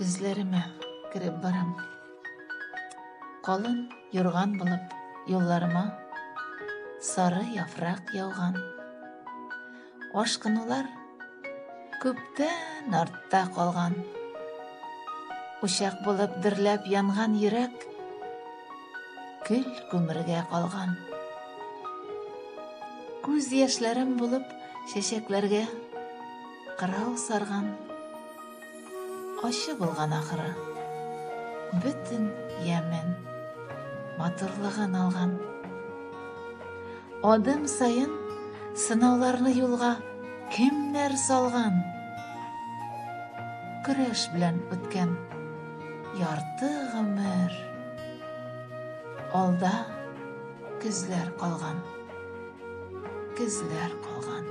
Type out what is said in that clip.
Күзләремә кереп барам. Калын юрган булып юлларыма сары яфрак яуган. Ашкынулар күптән артта калган. Учак булып дөрләп янган йөрәк көл күмергә калган. Күз яшьләрем булып чәчәкләргә кырау сарган. Ачы булган ахыры. Бүтән ямен матурлыгын алган. Адым сайын сынауларны юлга кемнәр салган? Көрәш белән үткән ярты гомер. Алда күзләр калган. Күзләр калган.